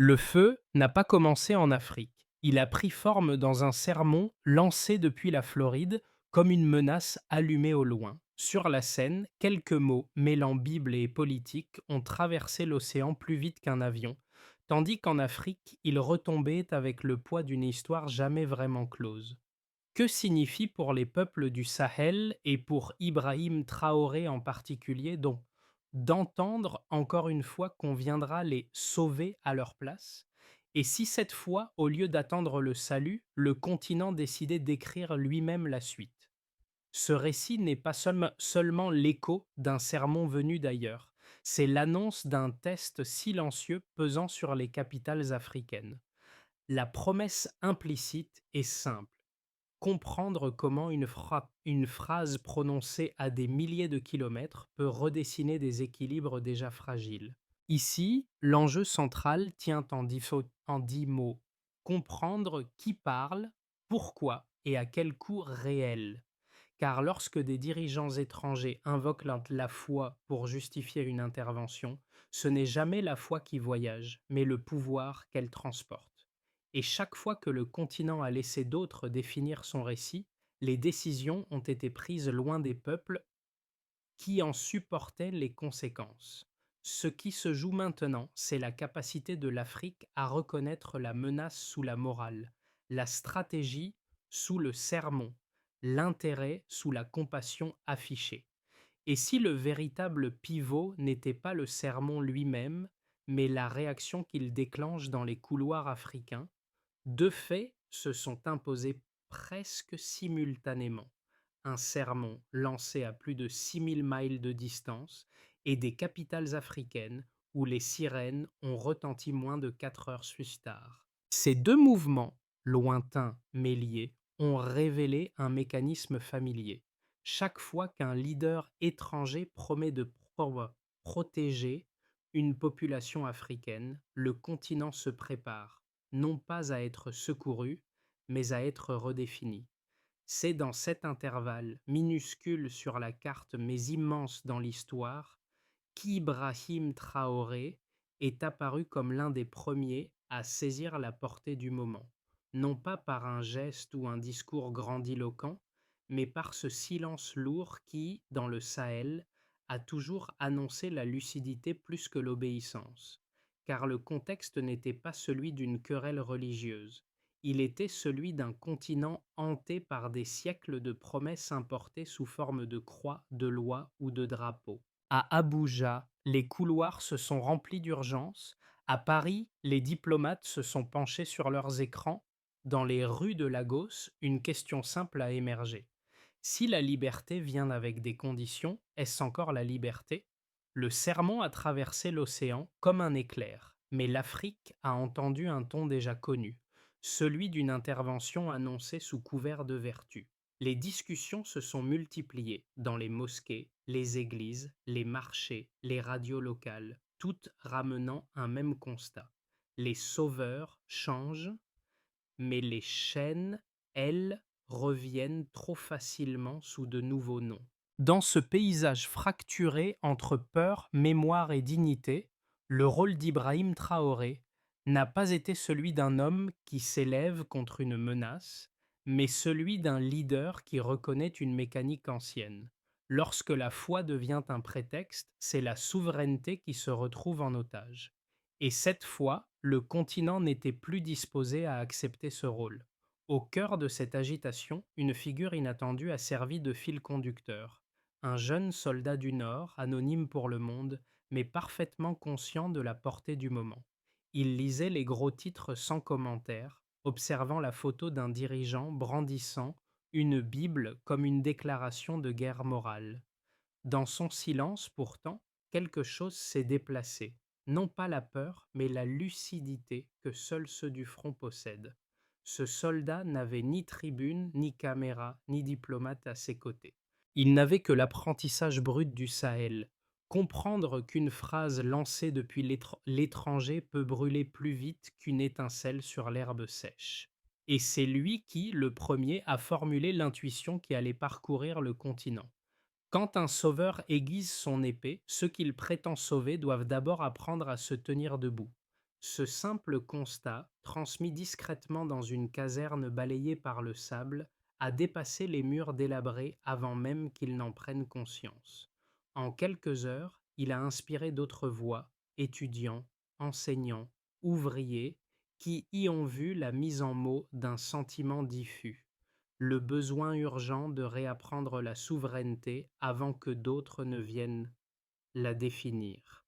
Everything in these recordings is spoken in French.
Le feu n'a pas commencé en Afrique. Il a pris forme dans un sermon lancé depuis la Floride comme une menace allumée au loin. Sur la scène, quelques mots mêlant Bible et politique ont traversé l'océan plus vite qu'un avion, tandis qu'en Afrique, ils retombaient avec le poids d'une histoire jamais vraiment close. Que signifie pour les peuples du Sahel et pour Ibrahim Traoré en particulier donc d'entendre encore une fois qu'on viendra les sauver à leur place? Et si cette fois, au lieu d'attendre le salut, le continent décidait d'écrire lui-même la suite? Ce récit n'est pas seulement l'écho d'un sermon venu d'ailleurs, c'est l'annonce d'un test silencieux pesant sur les capitales africaines. La promesse implicite est simple: comprendre comment une phrase prononcée à des milliers de kilomètres peut redessiner des équilibres déjà fragiles. Ici, l'enjeu central tient en 10 mots: comprendre qui parle, pourquoi et à quel coût réel. Car lorsque des dirigeants étrangers invoquent la foi pour justifier une intervention, ce n'est jamais la foi qui voyage, mais le pouvoir qu'elle transporte. Et chaque fois que le continent a laissé d'autres définir son récit, les décisions ont été prises loin des peuples qui en supportaient les conséquences. Ce qui se joue maintenant, c'est la capacité de l'Afrique à reconnaître la menace sous la morale, la stratégie sous le sermon, l'intérêt sous la compassion affichée. Et si le véritable pivot n'était pas le sermon lui-même, mais la réaction qu'il déclenche dans les couloirs africains, deux faits se sont imposés presque simultanément: un sermon lancé à plus de 6 000 miles de distance et des capitales africaines où les sirènes ont retenti moins de 4 heures plus tard. Ces deux mouvements, lointains mais liés, ont révélé un mécanisme familier. Chaque fois qu'un leader étranger promet de protéger une population africaine, le continent se prépare non pas à être secouru, mais à être redéfini. C'est dans cet intervalle, minuscule sur la carte mais immense dans l'histoire, qu'Ibrahim Traoré est apparu comme l'un des premiers à saisir la portée du moment, non pas par un geste ou un discours grandiloquent, mais par ce silence lourd qui, dans le Sahel, a toujours annoncé la lucidité plus que l'obéissance. Car le contexte n'était pas celui d'une querelle religieuse, il était celui d'un continent hanté par des siècles de promesses importées sous forme de croix, de lois ou de drapeaux. À Abuja, les couloirs se sont remplis d'urgence. À Paris, les diplomates se sont penchés sur leurs écrans. Dans les rues de Lagos, une question simple a émergé: si la liberté vient avec des conditions, est-ce encore la liberté? Le sermon a traversé l'océan comme un éclair, mais l'Afrique a entendu un ton déjà connu, celui d'une intervention annoncée sous couvert de vertu. Les discussions se sont multipliées dans les mosquées, les églises, les marchés, les radios locales, toutes ramenant un même constat: les sauveurs changent, mais les chaînes, elles, reviennent trop facilement sous de nouveaux noms. Dans ce paysage fracturé entre peur, mémoire et dignité, le rôle d'Ibrahim Traoré n'a pas été celui d'un homme qui s'élève contre une menace, mais celui d'un leader qui reconnaît une mécanique ancienne. Lorsque la foi devient un prétexte, c'est la souveraineté qui se retrouve en otage. Et cette fois, le continent n'était plus disposé à accepter ce rôle. Au cœur de cette agitation, une figure inattendue a servi de fil conducteur: un jeune soldat du Nord, anonyme pour le monde, mais parfaitement conscient de la portée du moment. Il lisait les gros titres sans commentaire, observant la photo d'un dirigeant brandissant une Bible comme une déclaration de guerre morale. Dans son silence, pourtant, quelque chose s'est déplacé. Non pas la peur, mais la lucidité que seuls ceux du front possèdent. Ce soldat n'avait ni tribune, ni caméra, ni diplomate à ses côtés. Il n'avait que l'apprentissage brut du Sahel. Comprendre qu'une phrase lancée depuis l'étranger peut brûler plus vite qu'une étincelle sur l'herbe sèche. Et c'est lui qui, le premier, a formulé l'intuition qui allait parcourir le continent. Quand un sauveur aiguise son épée, ceux qu'il prétend sauver doivent d'abord apprendre à se tenir debout. Ce simple constat, transmis discrètement dans une caserne balayée par le sable, a dépassé les murs délabrés avant même qu'il n'en prenne conscience. En quelques heures, il a inspiré d'autres voix, étudiants, enseignants, ouvriers, qui y ont vu la mise en mots d'un sentiment diffus, le besoin urgent de réapprendre la souveraineté avant que d'autres ne viennent la définir.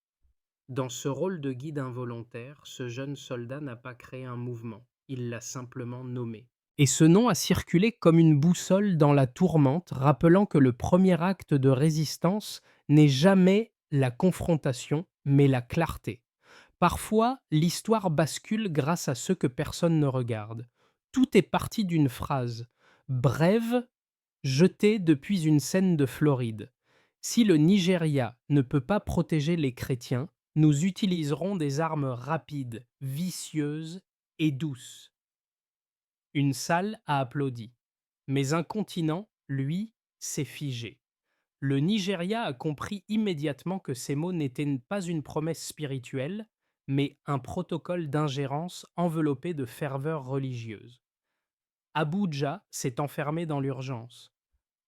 Dans ce rôle de guide involontaire, ce jeune soldat n'a pas créé un mouvement, il l'a simplement nommé. Et ce nom a circulé comme une boussole dans la tourmente, rappelant que le premier acte de résistance n'est jamais la confrontation, mais la clarté. Parfois, l'histoire bascule grâce à ceux que personne ne regarde. Tout est parti d'une phrase, brève, jetée depuis une scène de Floride. Si le Nigeria ne peut pas protéger les chrétiens, nous utiliserons des armes rapides, vicieuses et douces. Une salle a applaudi, mais un continent, lui, s'est figé. Le Nigeria a compris immédiatement que ces mots n'étaient pas une promesse spirituelle, mais un protocole d'ingérence enveloppé de ferveur religieuse. Abuja s'est enfermé dans l'urgence.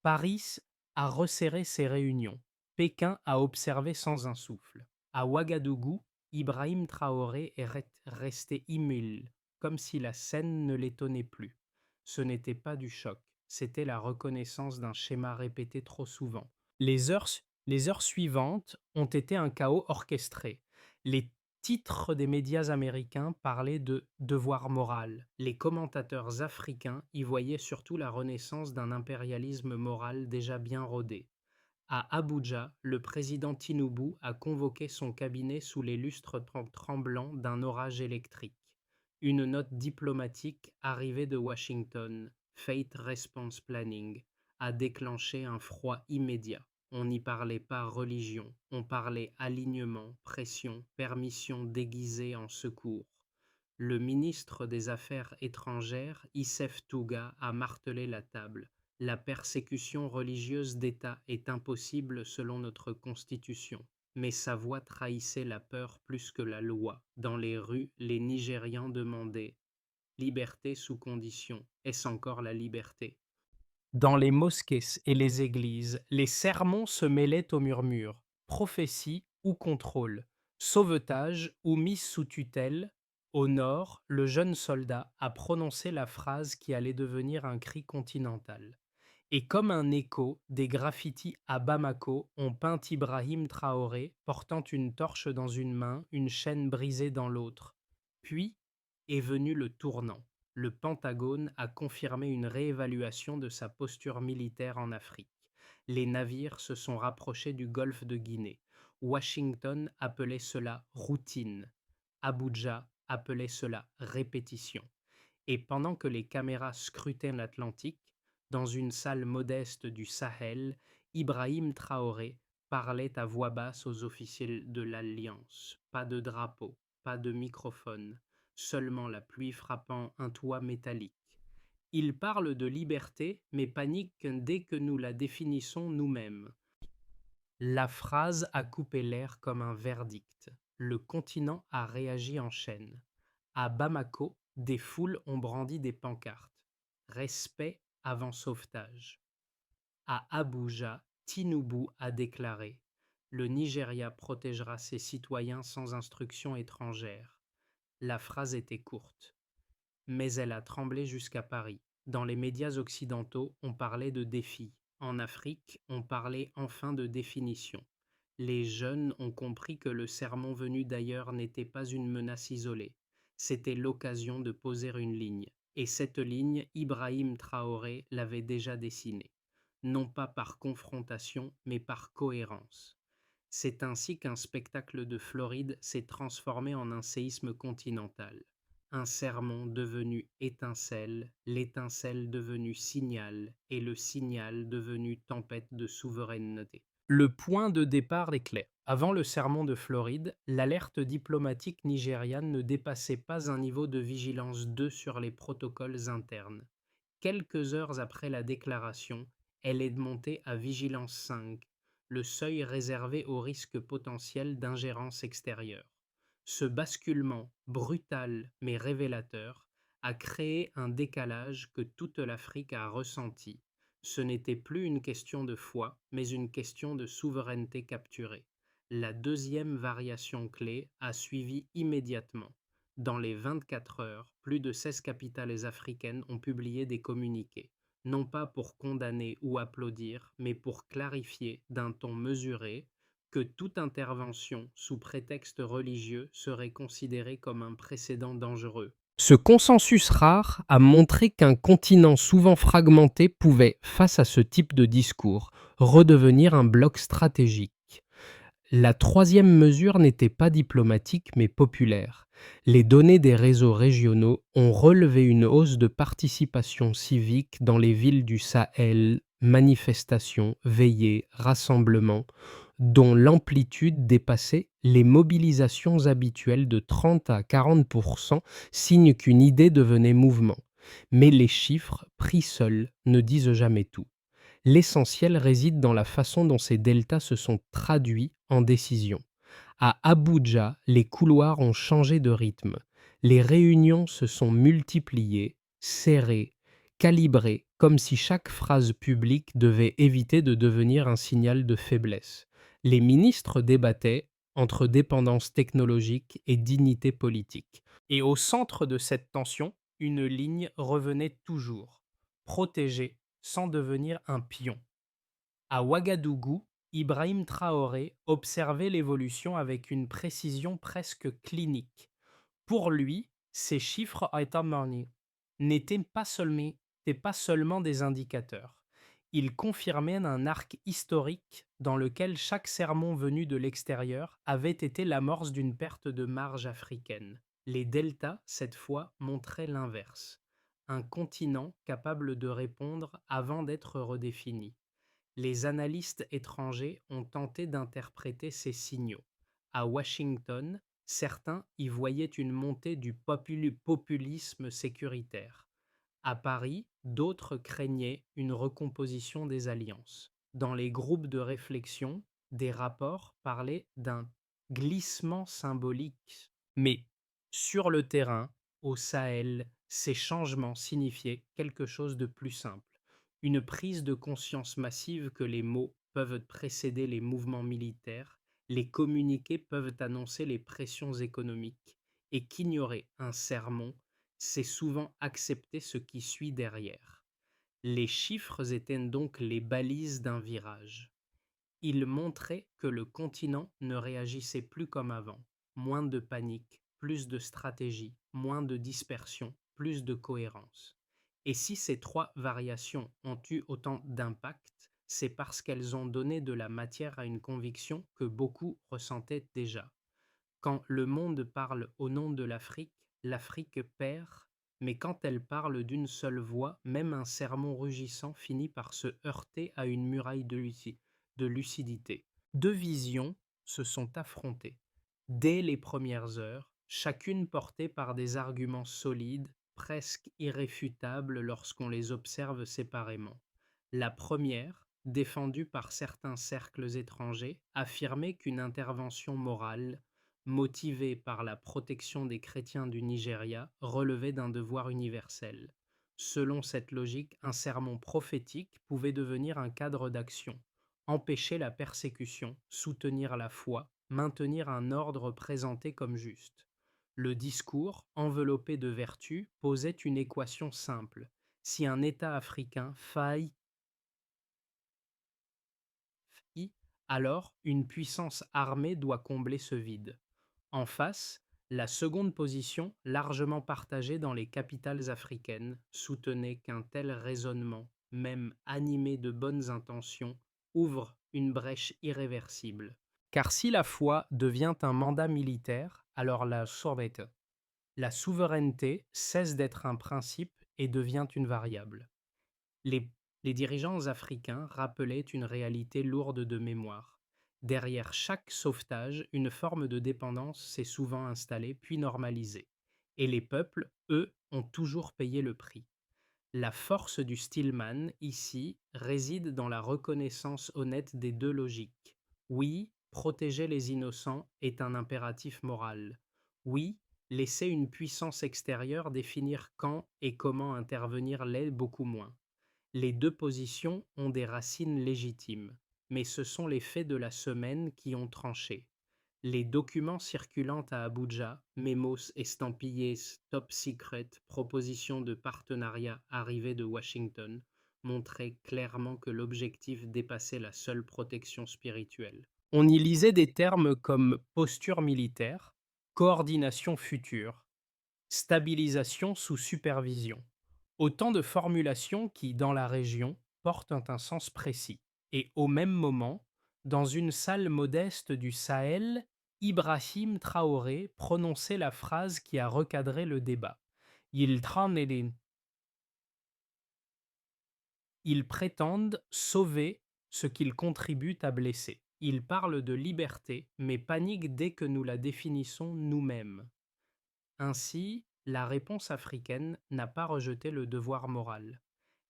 Paris a resserré ses réunions. Pékin a observé sans un souffle. À Ouagadougou, Ibrahim Traoré est resté immobile, comme si la scène ne l'étonnait plus. Ce n'était pas du choc, c'était la reconnaissance d'un schéma répété trop souvent. Les heures suivantes ont été un chaos orchestré. Les titres des médias américains parlaient de devoir moral. Les commentateurs africains y voyaient surtout la renaissance d'un impérialisme moral déjà bien rodé. À Abuja, le président Tinubu a convoqué son cabinet sous les lustres tremblants d'un orage électrique. Une note diplomatique arrivée de Washington, Fate Response Planning, a déclenché un froid immédiat. On n'y parlait pas religion, on parlait alignement, pression, permission déguisée en secours. Le ministre des Affaires étrangères, Issef Touga, a martelé la table. La persécution religieuse d'État est impossible selon notre Constitution. Mais sa voix trahissait la peur plus que la loi. Dans les rues, les Nigérians demandaient liberté sous condition. Est-ce encore la liberté? Dans les mosquées et les églises, les sermons se mêlaient aux murmures, prophétie ou contrôle, sauvetage ou mise sous tutelle. Au nord, le jeune soldat a prononcé la phrase qui allait devenir un cri continental. Et comme un écho, des graffitis à Bamako ont peint Ibrahim Traoré portant une torche dans une main, une chaîne brisée dans l'autre. Puis est venu le tournant. Le Pentagone a confirmé une réévaluation de sa posture militaire en Afrique. Les navires se sont rapprochés du golfe de Guinée. Washington appelait cela routine. Abuja appelait cela répétition. Et pendant que les caméras scrutaient l'Atlantique, dans une salle modeste du Sahel, Ibrahim Traoré parlait à voix basse aux officiers de l'Alliance. Pas de drapeau, pas de microphone, seulement la pluie frappant un toit métallique. Il parle de liberté, mais panique dès que nous la définissons nous-mêmes. La phrase a coupé l'air comme un verdict. Le continent a réagi en chaîne. À Bamako, des foules ont brandi des pancartes. Respect avant sauvetage. À Abuja, Tinubu a déclaré: le Nigeria protégera ses citoyens sans instruction étrangère. La phrase était courte, mais elle a tremblé jusqu'à Paris. Dans les médias occidentaux, on parlait de défi. En Afrique, on parlait enfin de définition. Les jeunes ont compris que le sermon venu d'ailleurs n'était pas une menace isolée. C'était l'occasion de poser une ligne. Et cette ligne, Ibrahim Traoré l'avait déjà dessinée. Non pas par confrontation, mais par cohérence. C'est ainsi qu'un spectacle de Floride s'est transformé en un séisme continental. Un sermon devenu étincelle, l'étincelle devenue signal, et le signal devenu tempête de souveraineté. Le point de départ est clair. Avant le sermon de Floride, l'alerte diplomatique nigériane ne dépassait pas un niveau de vigilance 2 sur les protocoles internes. Quelques heures après la déclaration, elle est montée à vigilance 5, le seuil réservé aux risques potentiels d'ingérence extérieure. Ce basculement, brutal mais révélateur, a créé un décalage que toute l'Afrique a ressenti. Ce n'était plus une question de foi, mais une question de souveraineté capturée. La deuxième variation clé a suivi immédiatement. Dans les 24 heures, plus de 16 capitales africaines ont publié des communiqués, non pas pour condamner ou applaudir, mais pour clarifier d'un ton mesuré que toute intervention sous prétexte religieux serait considérée comme un précédent dangereux. Ce consensus rare a montré qu'un continent souvent fragmenté pouvait, face à ce type de discours, redevenir un bloc stratégique. La troisième mesure n'était pas diplomatique mais populaire. Les données des réseaux régionaux ont relevé une hausse de participation civique dans les villes du Sahel, manifestations, veillées, rassemblements, dont l'amplitude dépassait les mobilisations habituelles de 30 à 40%, signe qu'une idée devenait mouvement. Mais les chiffres, pris seuls, ne disent jamais tout. L'essentiel réside dans la façon dont ces deltas se sont traduits en décisions. À Abuja, les couloirs ont changé de rythme. Les réunions se sont multipliées, serrées, calibrées, comme si chaque phrase publique devait éviter de devenir un signal de faiblesse. Les ministres débattaient entre dépendance technologique et dignité politique. Et au centre de cette tension, une ligne revenait toujours: protéger sans devenir un pion. À Ouagadougou, Ibrahim Traoré observait l'évolution avec une précision presque clinique. Pour lui, ces chiffres établis n'étaient pas seulement des indicateurs. Ils confirmaient un arc historique dans lequel chaque sermon venu de l'extérieur avait été l'amorce d'une perte de marge africaine. Les deltas, cette fois, montraient l'inverse: un continent capable de répondre avant d'être redéfini. Les analystes étrangers ont tenté d'interpréter ces signaux. À Washington, certains y voyaient une montée du populisme sécuritaire. À Paris, d'autres craignaient une recomposition des alliances. Dans les groupes de réflexion, des rapports parlaient d'un glissement symbolique. Mais sur le terrain, au Sahel, ces changements signifiaient quelque chose de plus simple: une prise de conscience massive que les mots peuvent précéder les mouvements militaires, les communiqués peuvent annoncer les pressions économiques, et qu'ignorer un sermon, c'est souvent accepter ce qui suit derrière. Les chiffres étaient donc les balises d'un virage. Ils montraient que le continent ne réagissait plus comme avant: moins de panique, plus de stratégie, moins de dispersion, plus de cohérence. Et si ces trois variations ont eu autant d'impact, c'est parce qu'elles ont donné de la matière à une conviction que beaucoup ressentaient déjà. Quand le monde parle au nom de l'Afrique, l'Afrique perd, mais quand elle parle d'une seule voix, même un sermon rugissant finit par se heurter à une muraille de lucidité. Deux visions se sont affrontées. Dès les premières heures, chacune portée par des arguments solides, presque irréfutables lorsqu'on les observe séparément. La première, défendue par certains cercles étrangers, affirmait qu'une intervention morale, motivée par la protection des chrétiens du Nigeria, relevait d'un devoir universel. Selon cette logique, un sermon prophétique pouvait devenir un cadre d'action: empêcher la persécution, soutenir la foi, maintenir un ordre présenté comme juste. Le discours, enveloppé de vertu, posait une équation simple: si un État africain faille, alors une puissance armée doit combler ce vide. En face, la seconde position, largement partagée dans les capitales africaines, soutenait qu'un tel raisonnement, même animé de bonnes intentions, ouvre une brèche irréversible. Car si la foi devient un mandat militaire, alors la souveraineté cesse d'être un principe et devient une variable. Les, les dirigeants africains rappelaient une réalité lourde de mémoire. Derrière chaque sauvetage, une forme de dépendance s'est souvent installée puis normalisée. Et les peuples, eux, ont toujours payé le prix. La force du Stillman, ici, réside dans la reconnaissance honnête des deux logiques. Oui, protéger les innocents est un impératif moral. Oui, laisser une puissance extérieure définir quand et comment intervenir l'est beaucoup moins. Les deux positions ont des racines légitimes, mais ce sont les faits de la semaine qui ont tranché. Les documents circulant à Abuja, mémos estampillés Top Secret, propositions de partenariat arrivées de Washington, montraient clairement que l'objectif dépassait la seule protection spirituelle. On y lisait des termes comme posture militaire, coordination future, stabilisation sous supervision. Autant de formulations qui, dans la région, portent un sens précis. Et au même moment, dans une salle modeste du Sahel, Ibrahim Traoré prononçait la phrase qui a recadré le débat. Ils ils prétendent sauver ce qu'ils contribuent à blesser. Ils parlent de liberté, mais paniquent dès que nous la définissons nous-mêmes. Ainsi, la réponse africaine n'a pas rejeté le devoir moral.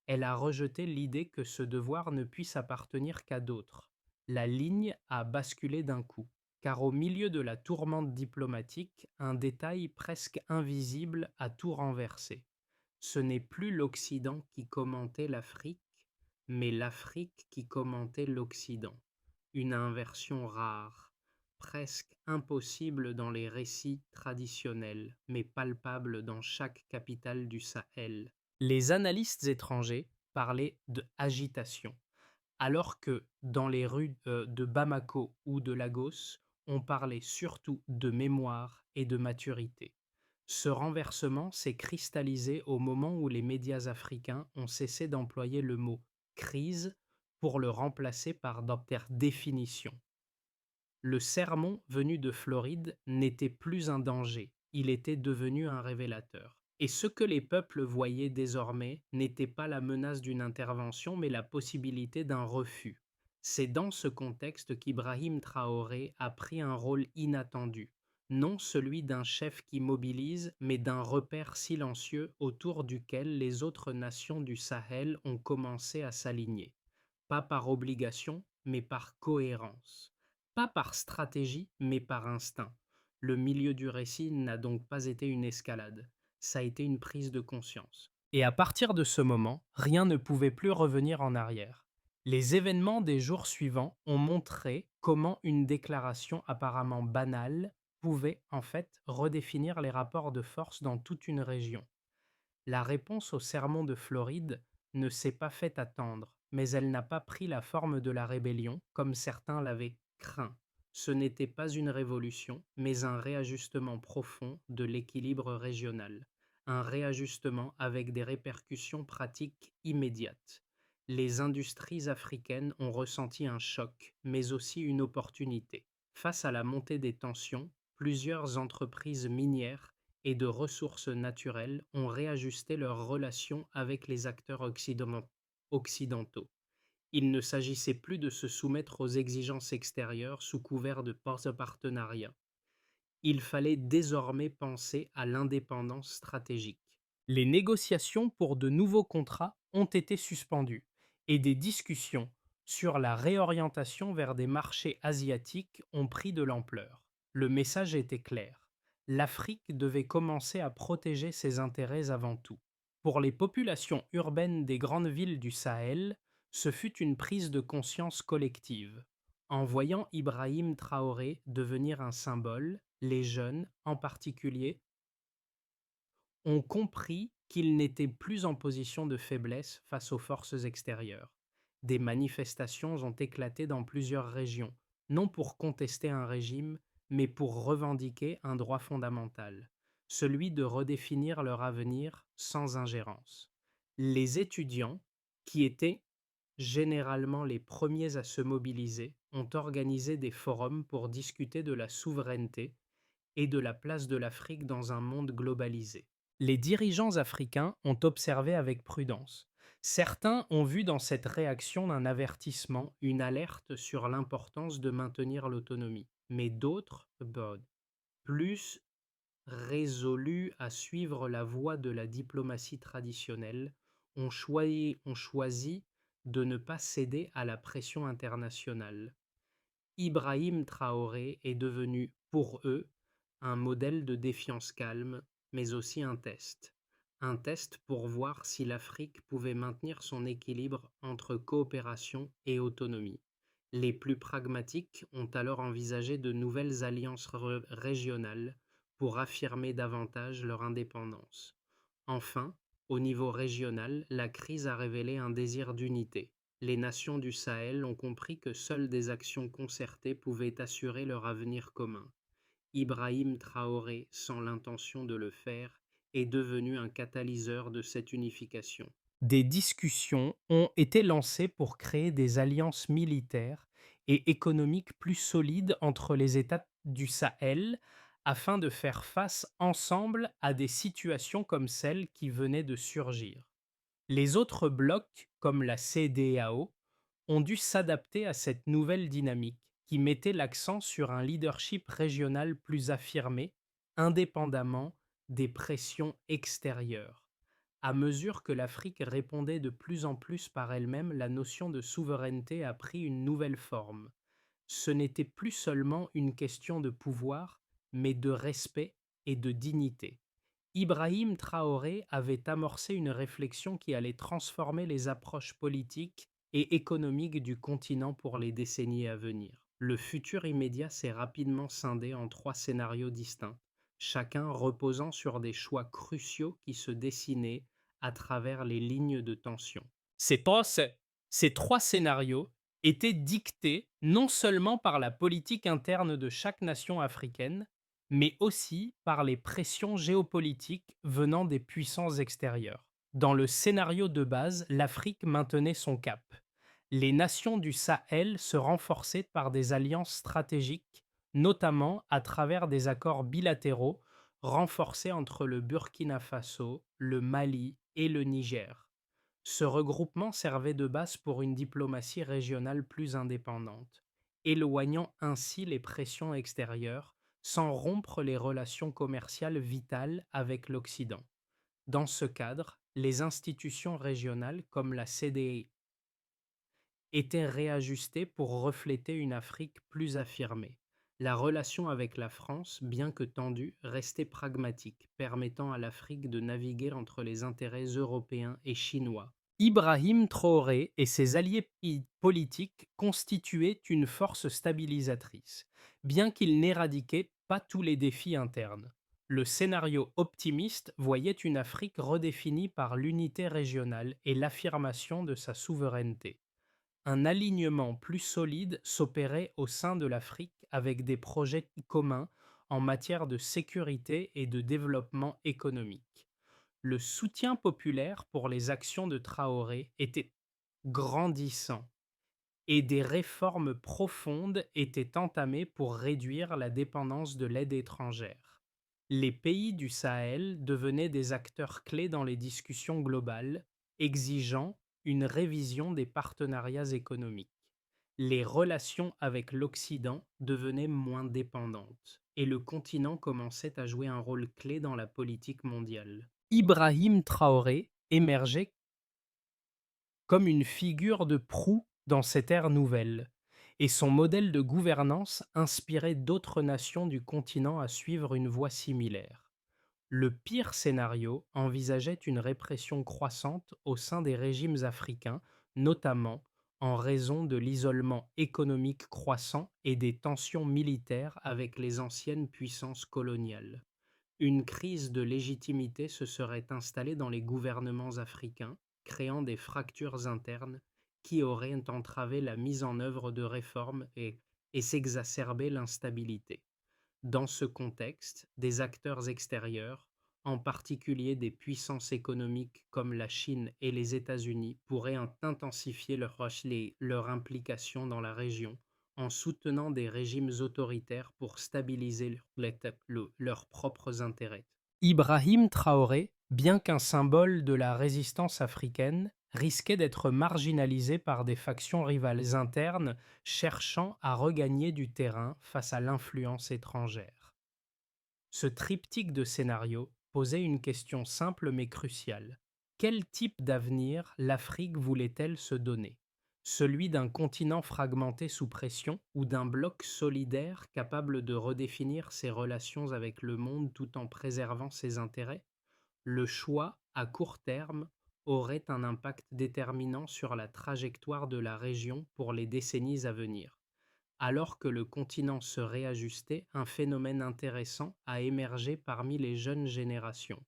Elle a rejeté l'idée que ce devoir ne puisse appartenir qu'à d'autres. La ligne a basculé d'un coup, car au milieu de la tourmente diplomatique, un détail presque invisible a tout renversé. Ce n'est plus l'Occident qui commentait l'Afrique, mais l'Afrique qui commentait l'Occident. Une inversion rare, presque impossible dans les récits traditionnels, mais palpable dans chaque capitale du Sahel. Les analystes étrangers parlaient de agitation, alors que dans les rues de Bamako ou de Lagos, on parlait surtout de mémoire et de maturité. Ce renversement s'est cristallisé au moment où les médias africains ont cessé d'employer le mot crise pour le remplacer par définition. Le sermon venu de Floride n'était plus un danger, il était devenu un révélateur. Et ce que les peuples voyaient désormais n'était pas la menace d'une intervention, mais la possibilité d'un refus. C'est dans ce contexte qu'Ibrahim Traoré a pris un rôle inattendu, non celui d'un chef qui mobilise, mais d'un repère silencieux autour duquel les autres nations du Sahel ont commencé à s'aligner. Pas par obligation, mais par cohérence. Pas par stratégie, mais par instinct. Le milieu du récit n'a donc pas été une escalade, ça a été une prise de conscience. Et à partir de ce moment, rien ne pouvait plus revenir en arrière. Les événements des jours suivants ont montré comment une déclaration apparemment banale pouvait en fait redéfinir les rapports de force dans toute une région. La réponse au sermon de Floride ne s'est pas fait attendre, mais elle n'a pas pris la forme de la rébellion, comme certains l'avaient craint. Ce n'était pas une révolution, mais un réajustement profond de l'équilibre régional. Un réajustement avec des répercussions pratiques immédiates. Les industries africaines ont ressenti un choc, mais aussi une opportunité. Face à la montée des tensions, plusieurs entreprises minières et de ressources naturelles ont réajusté leurs relations avec les acteurs occidentaux. Il ne s'agissait plus de se soumettre aux exigences extérieures sous couvert de partenariat. Il fallait désormais penser à l'indépendance stratégique. Les négociations pour de nouveaux contrats ont été suspendues et des discussions sur la réorientation vers des marchés asiatiques ont pris de l'ampleur. Le message était clair. L'Afrique devait commencer à protéger ses intérêts avant tout. Pour les populations urbaines des grandes villes du Sahel, ce fut une prise de conscience collective. En voyant Ibrahim Traoré devenir un symbole, les jeunes, en particulier, ont compris qu'ils n'étaient plus en position de faiblesse face aux forces extérieures. Des manifestations ont éclaté dans plusieurs régions, non pour contester un régime, mais pour revendiquer un droit fondamental, celui de redéfinir leur avenir sans ingérence. Les étudiants, qui étaient généralement les premiers à se mobiliser, ont organisé des forums pour discuter de la souveraineté et de la place de l'Afrique dans un monde globalisé. Les dirigeants africains ont observé avec prudence. Certains ont vu dans cette réaction un avertissement, une alerte sur l'importance de maintenir l'autonomie, mais d'autres, plus résolus à suivre la voie de la diplomatie traditionnelle, ont choisi de ne pas céder à la pression internationale. Ibrahim Traoré est devenu, pour eux, un modèle de défiance calme, mais aussi un test. Un test pour voir si l'Afrique pouvait maintenir son équilibre entre coopération et autonomie. Les plus pragmatiques ont alors envisagé de nouvelles alliances régionales pour affirmer davantage leur indépendance. Enfin, au niveau régional, la crise a révélé un désir d'unité. Les nations du Sahel ont compris que seules des actions concertées pouvaient assurer leur avenir commun. Ibrahim Traoré, sans l'intention de le faire, est devenu un catalyseur de cette unification. Des discussions ont été lancées pour créer des alliances militaires et économiques plus solides entre les États du Sahel afin de faire face ensemble à des situations comme celle qui venait de surgir. Les autres blocs, comme la CEDEAO, ont dû s'adapter à cette nouvelle dynamique qui mettait l'accent sur un leadership régional plus affirmé, indépendamment des pressions extérieures. À mesure que l'Afrique répondait de plus en plus par elle-même, la notion de souveraineté a pris une nouvelle forme. Ce n'était plus seulement une question de pouvoir, mais de respect et de dignité. Ibrahim Traoré avait amorcé une réflexion qui allait transformer les approches politiques et économiques du continent pour les décennies à venir. Le futur immédiat s'est rapidement scindé en trois scénarios distincts, chacun reposant sur des choix cruciaux qui se dessinaient à travers les lignes de tension. Ces trois scénarios étaient dictés non seulement par la politique interne de chaque nation africaine, mais aussi par les pressions géopolitiques venant des puissances extérieures. Dans le scénario de base, l'Afrique maintenait son cap. Les nations du Sahel se renforçaient par des alliances stratégiques, notamment à travers des accords bilatéraux renforcés entre le Burkina Faso, le Mali et le Niger. Ce regroupement servait de base pour une diplomatie régionale plus indépendante, éloignant ainsi les pressions extérieures sans rompre les relations commerciales vitales avec l'Occident. Dans ce cadre, les institutions régionales comme la CDE étaient réajustées pour refléter une Afrique plus affirmée. La relation avec la France, bien que tendue, restait pragmatique, permettant à l'Afrique de naviguer entre les intérêts européens et chinois. Ibrahim Traoré et ses alliés politiques constituaient une force stabilisatrice, bien qu'ils n'éradiquaient pas tous les défis internes. Le scénario optimiste voyait une Afrique redéfinie par l'unité régionale et l'affirmation de sa souveraineté. Un alignement plus solide s'opérait au sein de l'Afrique avec des projets communs en matière de sécurité et de développement économique. Le soutien populaire pour les actions de Traoré était grandissant et des réformes profondes étaient entamées pour réduire la dépendance de l'aide étrangère. Les pays du Sahel devenaient des acteurs clés dans les discussions globales, exigeant une révision des partenariats économiques. Les relations avec l'Occident devenaient moins dépendantes et le continent commençait à jouer un rôle clé dans la politique mondiale. Ibrahim Traoré émergeait comme une figure de proue dans cette ère nouvelle, et son modèle de gouvernance inspirait d'autres nations du continent à suivre une voie similaire. Le pire scénario envisageait une répression croissante au sein des régimes africains, notamment en raison de l'isolement économique croissant et des tensions militaires avec les anciennes puissances coloniales. Une crise de légitimité se serait installée dans les gouvernements africains, créant des fractures internes qui auraient entravé la mise en œuvre de réformes et s'exacerber l'instabilité. Dans ce contexte, des acteurs extérieurs, en particulier des puissances économiques comme la Chine et les États-Unis, pourraient intensifier leur implication dans la région en soutenant des régimes autoritaires pour stabiliser leurs propres intérêts. Ibrahim Traoré, bien qu'un symbole de la résistance africaine, risquait d'être marginalisé par des factions rivales internes cherchant à regagner du terrain face à l'influence étrangère. Ce triptyque de scénarios posait une question simple mais cruciale. Quel type d'avenir l'Afrique voulait-elle se donner? celui d'un continent fragmenté sous pression ou d'un bloc solidaire capable de redéfinir ses relations avec le monde tout en préservant ses intérêts? Le choix, à court terme, aurait un impact déterminant sur la trajectoire de la région pour les décennies à venir. Alors que le continent se réajustait, un phénomène intéressant a émergé parmi les jeunes générations.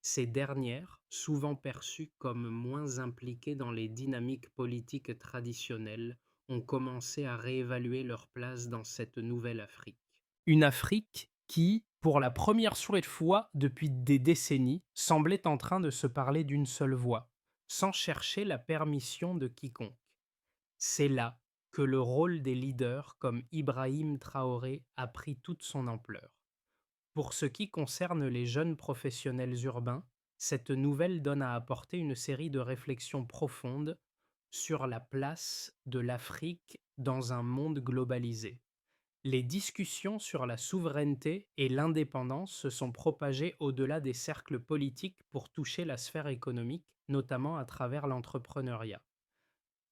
Ces dernières, souvent perçues comme moins impliquées dans les dynamiques politiques traditionnelles, ont commencé à réévaluer leur place dans cette nouvelle Afrique. Une Afrique qui, pour la première fois depuis des décennies, semblait en train de se parler d'une seule voix, sans chercher la permission de quiconque. C'est là que le rôle des leaders comme Ibrahim Traoré a pris toute son ampleur. Pour ce qui concerne les jeunes professionnels urbains, cette nouvelle donne à apporter une série de réflexions profondes sur la place de l'Afrique dans un monde globalisé. Les discussions sur la souveraineté et l'indépendance se sont propagées au-delà des cercles politiques pour toucher la sphère économique, notamment à travers l'entrepreneuriat.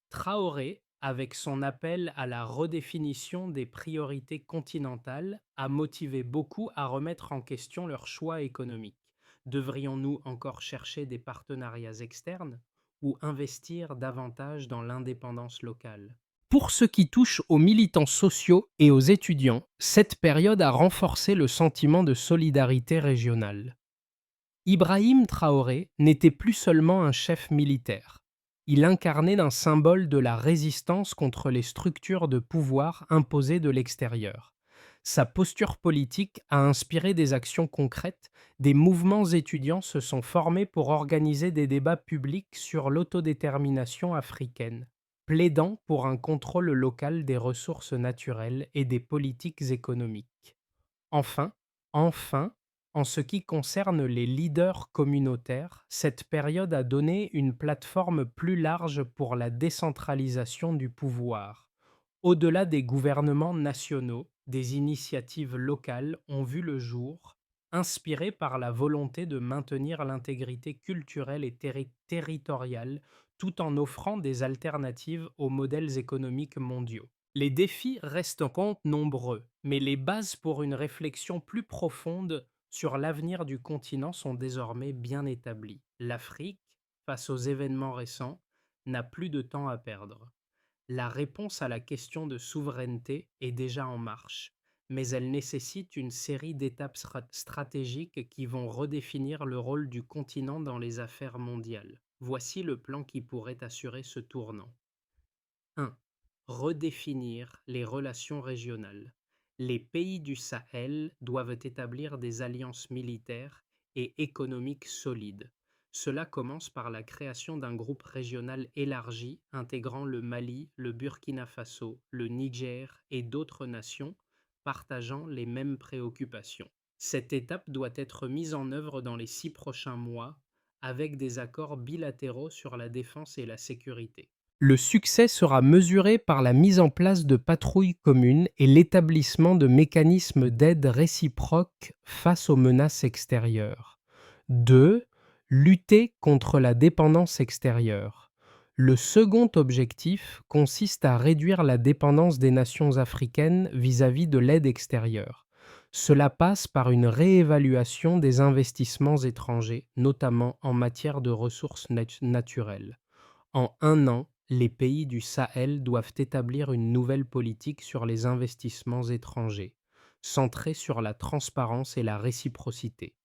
Traoré, avec son appel à la redéfinition des priorités continentales, a motivé beaucoup à remettre en question leurs choix économiques. Devrions-nous encore chercher des partenariats externes ou investir davantage dans l'indépendance locale? Pour ce qui touche aux militants sociaux et aux étudiants, cette période a renforcé le sentiment de solidarité régionale. Ibrahim Traoré n'était plus seulement un chef militaire. Il incarnait un symbole de la résistance contre les structures de pouvoir imposées de l'extérieur. Sa posture politique a inspiré des actions concrètes, des mouvements étudiants se sont formés pour organiser des débats publics sur l'autodétermination africaine, plaidant pour un contrôle local des ressources naturelles et des politiques économiques. Enfin, enfin, en ce qui concerne les leaders communautaires, cette période a donné une plateforme plus large pour la décentralisation du pouvoir. Au-delà des gouvernements nationaux, des initiatives locales ont vu le jour, inspirées par la volonté de maintenir l'intégrité culturelle et territoriale, tout en offrant des alternatives aux modèles économiques mondiaux. Les défis restent en compte nombreux, mais les bases pour une réflexion plus profonde sur l'avenir du continent sont désormais bien établies. L'Afrique, face aux événements récents, n'a plus de temps à perdre. La réponse à la question de souveraineté est déjà en marche, mais elle nécessite une série d'étapes stratégiques qui vont redéfinir le rôle du continent dans les affaires mondiales. Voici le plan qui pourrait assurer ce tournant. 1. Redéfinir les relations régionales. Les pays du Sahel doivent établir des alliances militaires et économiques solides. Cela commence par la création d'un groupe régional élargi intégrant le Mali, le Burkina Faso, le Niger et d'autres nations partageant les mêmes préoccupations. Cette étape doit être mise en œuvre dans les 6 prochains mois avec des accords bilatéraux sur la défense et la sécurité. Le succès sera mesuré par la mise en place de patrouilles communes et l'établissement de mécanismes d'aide réciproque face aux menaces extérieures. 2. Lutter contre la dépendance extérieure. Le second objectif consiste à réduire la dépendance des nations africaines vis-à-vis de l'aide extérieure. Cela passe par une réévaluation des investissements étrangers, notamment en matière de ressources naturelles. En un an, les pays du Sahel doivent établir une nouvelle politique sur les investissements étrangers, centrée sur la transparence et la réciprocité.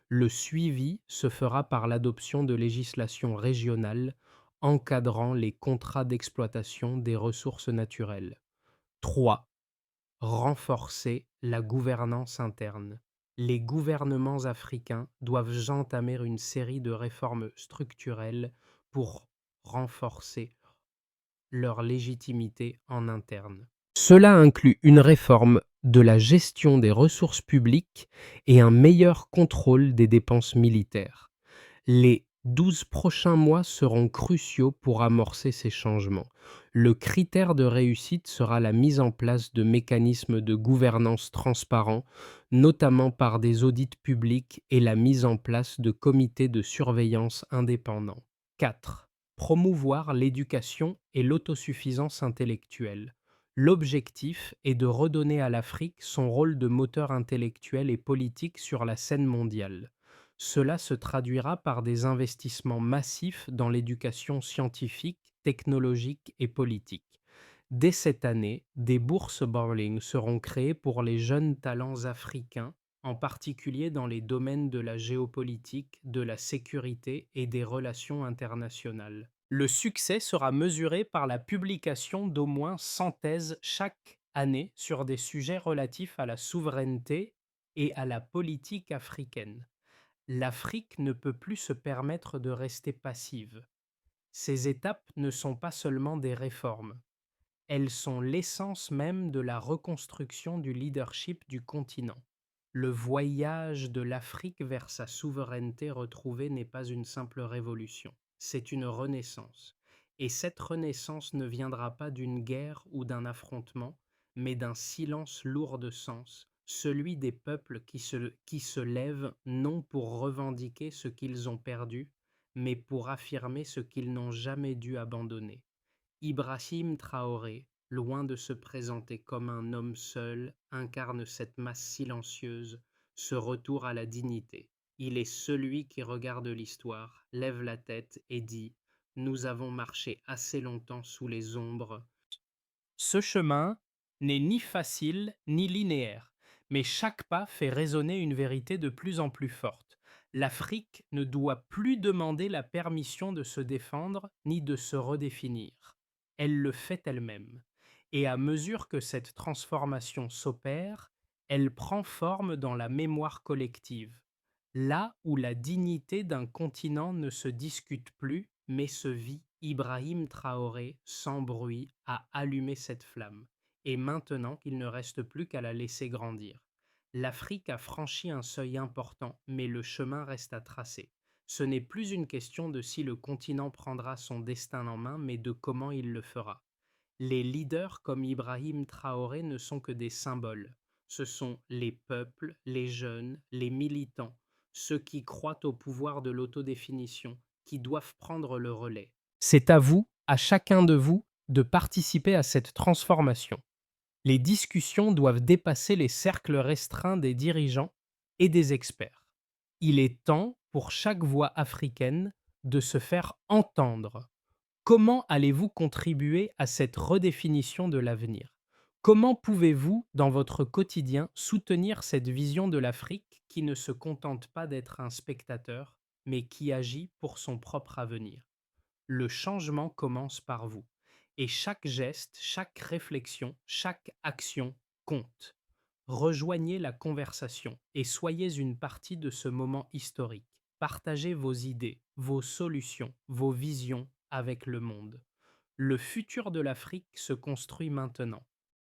Le suivi se fera par l'adoption de législations régionales encadrant les contrats d'exploitation des ressources naturelles. 3. Renforcer la gouvernance interne. Les gouvernements africains doivent entamer une série de réformes structurelles pour renforcer leur légitimité en interne. Cela inclut une réforme de la gestion des ressources publiques et un meilleur contrôle des dépenses militaires. Les 12 prochains mois seront cruciaux pour amorcer ces changements. Le critère de réussite sera la mise en place de mécanismes de gouvernance transparents, notamment par des audits publics et la mise en place de comités de surveillance indépendants. 4. promouvoir l'éducation et l'autosuffisance intellectuelle. L'objectif est de redonner à l'Afrique son rôle de moteur intellectuel et politique sur la scène mondiale. Cela se traduira par des investissements massifs dans l'éducation scientifique, technologique et politique. Dès cette année, des bourses Borling seront créées pour les jeunes talents africains, en particulier dans les domaines de la géopolitique, de la sécurité et des relations internationales. Le succès sera mesuré par la publication d'au moins 100 thèses chaque année sur des sujets relatifs à la souveraineté et à la politique africaine. L'Afrique ne peut plus se permettre de rester passive. Ces étapes ne sont pas seulement des réformes, elles sont l'essence même de la reconstruction du leadership du continent. Le voyage de l'Afrique vers sa souveraineté retrouvée n'est pas une simple révolution, c'est une renaissance. Et cette renaissance ne viendra pas d'une guerre ou d'un affrontement, mais d'un silence lourd de sens, celui des peuples qui se lèvent non pour revendiquer ce qu'ils ont perdu, mais pour affirmer ce qu'ils n'ont jamais dû abandonner. Ibrahim Traoré, loin de se présenter comme un homme seul, incarne cette masse silencieuse, ce retour à la dignité. Il est celui qui regarde l'histoire, lève la tête et dit: Nous avons marché assez longtemps sous les ombres. Ce chemin n'est ni facile ni linéaire, mais chaque pas fait résonner une vérité de plus en plus forte. L'Afrique ne doit plus demander la permission de se défendre ni de se redéfinir. Elle le fait elle-même. Et à mesure que cette transformation s'opère, elle prend forme dans la mémoire collective, là où la dignité d'un continent ne se discute plus, mais se vit. Ibrahim Traoré, sans bruit, a allumé cette flamme, et maintenant qu'il ne reste plus qu'à la laisser grandir. L'Afrique a franchi un seuil important, mais le chemin reste à tracer. Ce n'est plus une question de si le continent prendra son destin en main, mais de comment il le fera. Les leaders comme Ibrahim Traoré ne sont que des symboles. Ce sont les peuples, les jeunes, les militants, ceux qui croient au pouvoir de l'autodéfinition, qui doivent prendre le relais. C'est à vous, à chacun de vous, de participer à cette transformation. Les discussions doivent dépasser les cercles restreints des dirigeants et des experts. Il est temps pour chaque voix africaine de se faire entendre. Comment allez-vous contribuer à cette redéfinition de l'avenir? Comment pouvez-vous, dans votre quotidien, soutenir cette vision de l'Afrique qui ne se contente pas d'être un spectateur, mais qui agit pour son propre avenir? Le changement commence par vous. Et chaque geste, chaque réflexion, chaque action compte. Rejoignez la conversation et soyez une partie de ce moment historique. Partagez vos idées, vos solutions, vos visions avec le monde. Le futur de l'Afrique se construit maintenant.